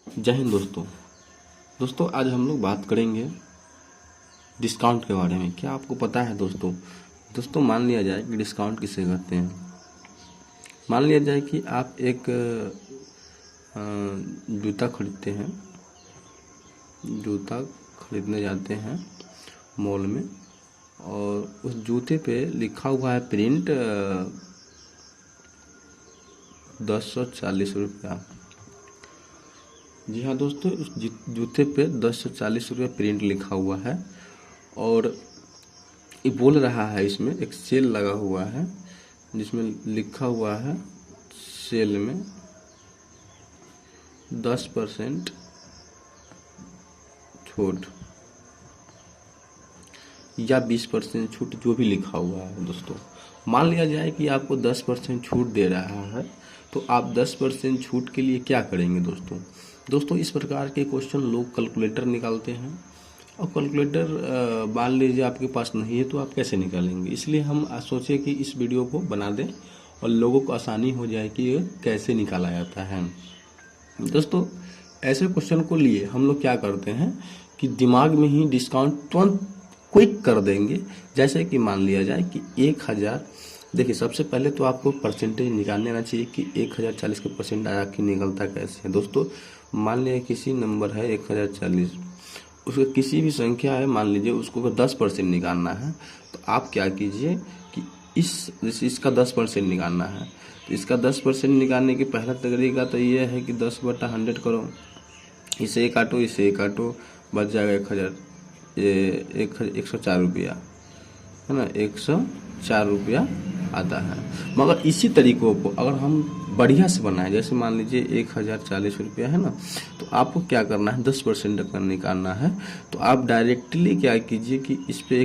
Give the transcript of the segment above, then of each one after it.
जय हिंद दोस्तों आज हम लोग बात करेंगे डिस्काउंट के बारे में। क्या आपको पता है दोस्तों मान लिया जाए कि डिस्काउंट किसे कहते हैं। मान लिया जाए कि आप एक जूता खरीदते हैं, जूता खरीदने जाते हैं मॉल में और उस जूते पे लिखा हुआ है प्रिंट 1040 रुपया। जी हाँ दोस्तों, उस जूते पे 1040 रुपये प्रिंट लिखा हुआ है और ये बोल रहा है इसमें एक सेल लगा हुआ है जिसमें लिखा हुआ है सेल में 10% छूट या 20% छूट, जो भी लिखा हुआ है। दोस्तों मान लिया जाए कि आपको 10% छूट दे रहा है तो आप 10% छूट के लिए क्या करेंगे दोस्तों इस प्रकार के क्वेश्चन लोग कैलकुलेटर निकालते हैं और कैलकुलेटर मान लीजिए आपके पास नहीं है तो आप कैसे निकालेंगे। इसलिए हम सोचे कि इस वीडियो को बना दें और लोगों को आसानी हो जाए कि ये कैसे निकाला जाता है। दोस्तों ऐसे क्वेश्चन को लिए हम लोग क्या करते हैं कि दिमाग में ही डिस्काउंट तुरंत क्विक कर देंगे। जैसे कि मान लिया जाए कि 1000, देखिए सबसे पहले तो आपको परसेंटेज निकालने आना चाहिए कि 1040 का परसेंट आखिर निकलता कैसे है। दोस्तों मान लीजिए किसी नंबर है 1040, उसका किसी भी संख्या है, मान लीजिए उसको 10% निकालना है तो आप क्या कीजिए कि इसका 10% निकालना है तो इसका 10% निकालने की पहला तरीका तो ये है कि 10/100 करो, इसे काटो, बच जाएगा 1000, ये 104 रुपया है ना, 104 रुपया आता है। मगर इसी तरीकों को अगर हम बढ़िया से बनाएं, जैसे मान लीजिए 1040 रुपया है ना, तो आपको क्या करना है 10% का निकालना है तो आप डायरेक्टली क्या कीजिए कि इस पे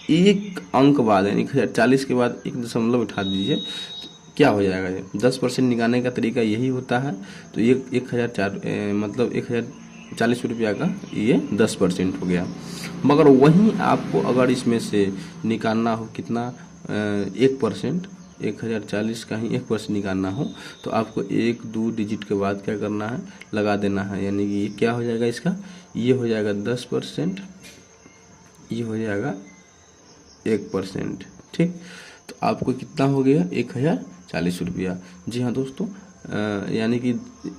एक अंक बाद यानी 1040 के बाद 1 दशमलव उठा दीजिए। तो क्या हो जाएगा, ये 10% निकालने का तरीका यही होता है। तो ये 1040 रुपया का ये 10% हो गया। मगर वहीं आपको अगर इसमें से निकालना हो कितना 1%, 1040 का ही 1% निकालना हो तो आपको 1-2 डिजिट के बाद क्या करना है, लगा देना है। यानी कि ये क्या हो जाएगा, इसका ये हो जाएगा 10%, ये हो जाएगा 1%। ठीक, तो आपको कितना हो गया 1040 रुपया। जी हाँ दोस्तों, यानी कि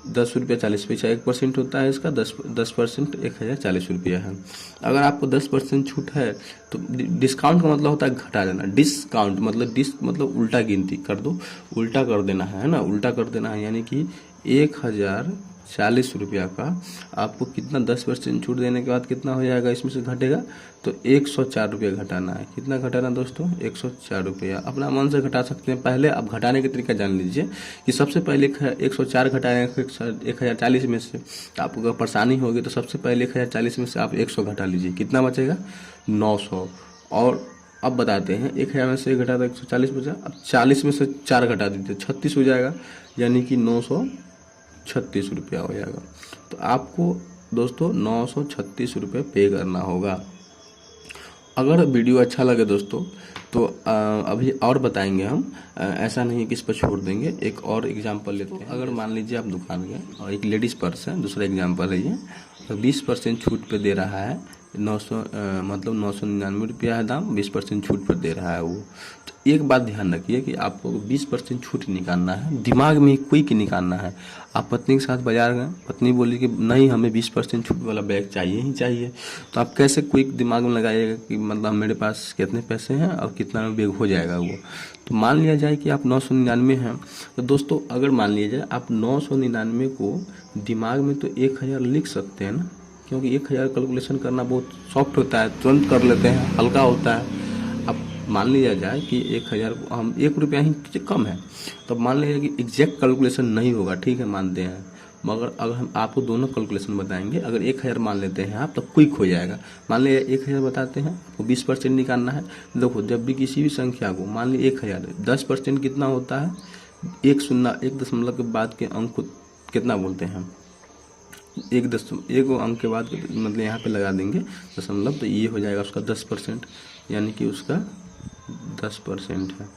10 रुपया 40 पैसा 1% होता है इसका, 10% 1040 रुपया है। अगर आपको 10% छूट है तो डिस्काउंट का मतलब होता है घटा देना। डिस्काउंट मतलब उल्टा गिनती कर दो, उल्टा कर देना है ना, उल्टा कर देना है। यानी कि 1040 रुपया का आपको कितना 10% छूट देने के बाद कितना हो जाएगा, इसमें से घटेगा तो 104 रुपया घटाना है। कितना घटाना दोस्तों, 104 रुपया। अपना मन से घटा सकते हैं। पहले आप घटाने का तरीका जान लीजिए कि सबसे पहले 104 घटाएं 1040 में से, आपको अगर परेशानी होगी तो सबसे पहले 1040 में से आप 100 घटा लीजिए, कितना बचेगा 900। और अब बताते हैं 1000 में से घटा तो 140 बचा, अब 40 में से 4 घटा दीजिए 36 हो जाएगा, यानी कि 936 रुपया हो जाएगा। तो आपको दोस्तों 936 रुपये पे करना होगा। अगर वीडियो अच्छा लगे दोस्तों तो अभी और बताएंगे हम, ऐसा नहीं कि इस पर छोड़ देंगे। एक और एग्जांपल लेते हैं। अगर मान लीजिए आप दुकान गए और एक लेडीज़ पर्स है, दूसरा एग्जांपल है ये, तो 20% छूट पे दे रहा है 999 रुपया है दाम, 20% छूट पर दे रहा है वो। तो एक बात ध्यान रखिए कि आपको 20% छूट निकालना है, दिमाग में क्विक निकालना है। आप पत्नी के साथ बाजार गए, पत्नी बोली कि नहीं हमें 20% छूट वाला बैग चाहिए ही चाहिए, तो आप कैसे क्विक दिमाग में लगाइएगा कि मतलब मेरे पास कितने पैसे हैं और कितना में बैग हो जाएगा वो। तो मान लिया जाए कि आप 999 हैं, तो दोस्तों अगर मान लिया जाए आप 999 को दिमाग में तो 1000 लिख सकते हैं ना, क्योंकि 1000 कैलकुलेशन करना बहुत सॉफ्ट होता है, तुरंत कर लेते हैं, हल्का होता है। अब मान लिया जाए कि 1000 को हम 1 रुपया ही कम है, तो मान लीजिए कि एग्जैक्ट कैलकुलेशन नहीं होगा, ठीक है मानते हैं, मगर अगर हम आपको दोनों कैलकुलेशन बताएंगे, अगर 1000 मान लेते हैं आप तो क्विक हो जाएगा। मान लीजिए 1000 बताते हैं, आपको 20% निकालना है। देखो जब भी किसी भी संख्या को मान लीजिए 1000, 10% कितना होता है, 1 दशमलव के बाद के अंक को कितना बोलते हैं हम, एक अंक के बाद मतलब यहाँ पे लगा देंगे दशमलव, तो ये हो जाएगा उसका 10%, यानी कि उसका 10% है।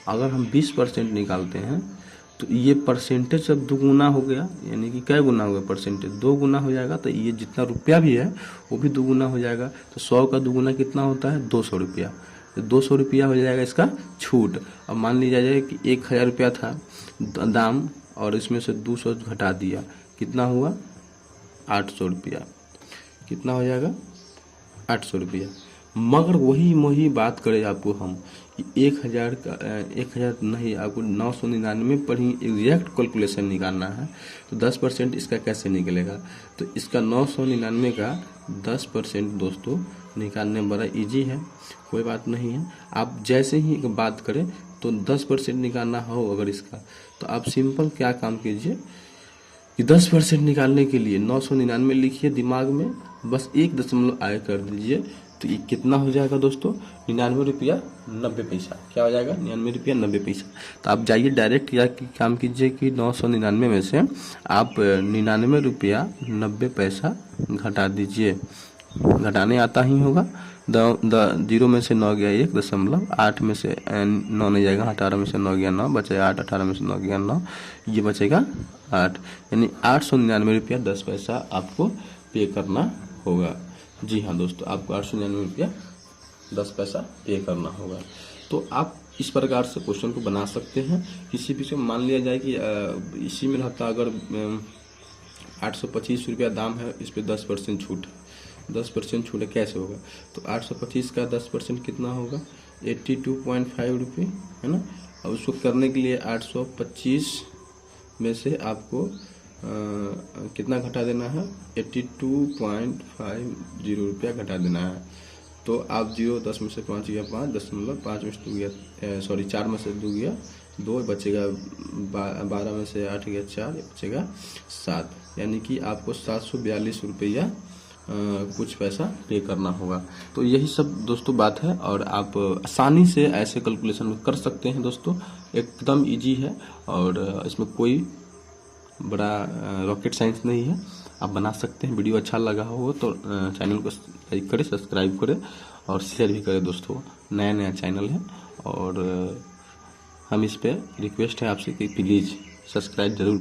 अगर हम 20% निकालते हैं तो ये परसेंटेज जब दुगुना हो गया, यानी कि क्या गुना हो गया, परसेंटेज 2 गुना हो जाएगा, तो ये जितना रुपया भी है वो भी दुगुना हो जाएगा। तो 100 का दुगुना कितना होता है, 200 रुपया। तो 200 रुपया हो जाएगा इसका छूट। अब मान लीजिए जाए कि 1000 रुपया था दाम और इसमें से 200 घटा दिया, कितना हुआ 800 रुपया। कितना हो जाएगा 800 रुपया। मगर वही बात करें आपको हम कि 1000 का 1000 नहीं, आपको 999 पर ही एग्जैक्ट कैलकुलेशन निकालना है। तो 10% इसका कैसे निकलेगा, तो इसका 999 का 10% दोस्तों निकालने बड़ा इजी है, कोई बात नहीं है। आप जैसे ही बात करें तो 10% निकालना हो अगर इसका, तो आप सिंपल क्या काम कीजिए कि 10% निकालने के लिए 999 लिखिए दिमाग में, बस 1 दशमलव आगे कर दीजिए, तो ये कितना हो जाएगा दोस्तों 99 रुपया 90 पैसा। क्या हो जाएगा 99 रुपया 90 पैसा। तो आप जाइए डायरेक्ट या काम कीजिए कि 999 में से आप 99 रुपया 90 पैसा घटा दीजिए। घटाने आता ही होगा, 0 में से 9 गया 1 दशमलव, 8 में से 9 नहीं जाएगा, 18 में से 9 गया 9, बचेगा 8, 18 में से 9 गया 9, ये बचेगा 8, यानी 899 रुपया 10 पैसा आपको पे करना होगा। जी हाँ दोस्तों, आपको 899 रुपया 10 पैसा पे करना होगा। तो आप इस प्रकार से क्वेश्चन को बना सकते हैं। किसी भी से मान लिया जाए कि इसी में रहता अगर 825 रुपया दाम है, इस पर 10% छूट, 10% छूट है, कैसे होगा, तो 825 का 10% कितना होगा 82.5 रुपये, है ना। अब उसको करने के लिए 825 में से आपको कितना घटा देना है 82.50 रुपया घटा देना है। तो आप 0, 10 में से 5 गया 5, 10.5 में से 2 गया, सॉरी 4 में से 2 गया 2, बचेगा 12 में से 8 गया 4, बचेगा 7, यानी कि आपको 742 रुपया कुछ पैसा पे करना होगा। तो यही सब दोस्तों बात है, और आप आसानी से ऐसे कैलकुलेशन कर सकते हैं दोस्तों, एकदम इजी है, और इसमें कोई बड़ा रॉकेट साइंस नहीं है, आप बना सकते हैं। वीडियो अच्छा लगा हो तो चैनल को लाइक करें, सब्सक्राइब करें और शेयर भी करें दोस्तों। नया चैनल है, और हम इस पे रिक्वेस्ट है आपसे कि प्लीज़ सब्सक्राइब जरूर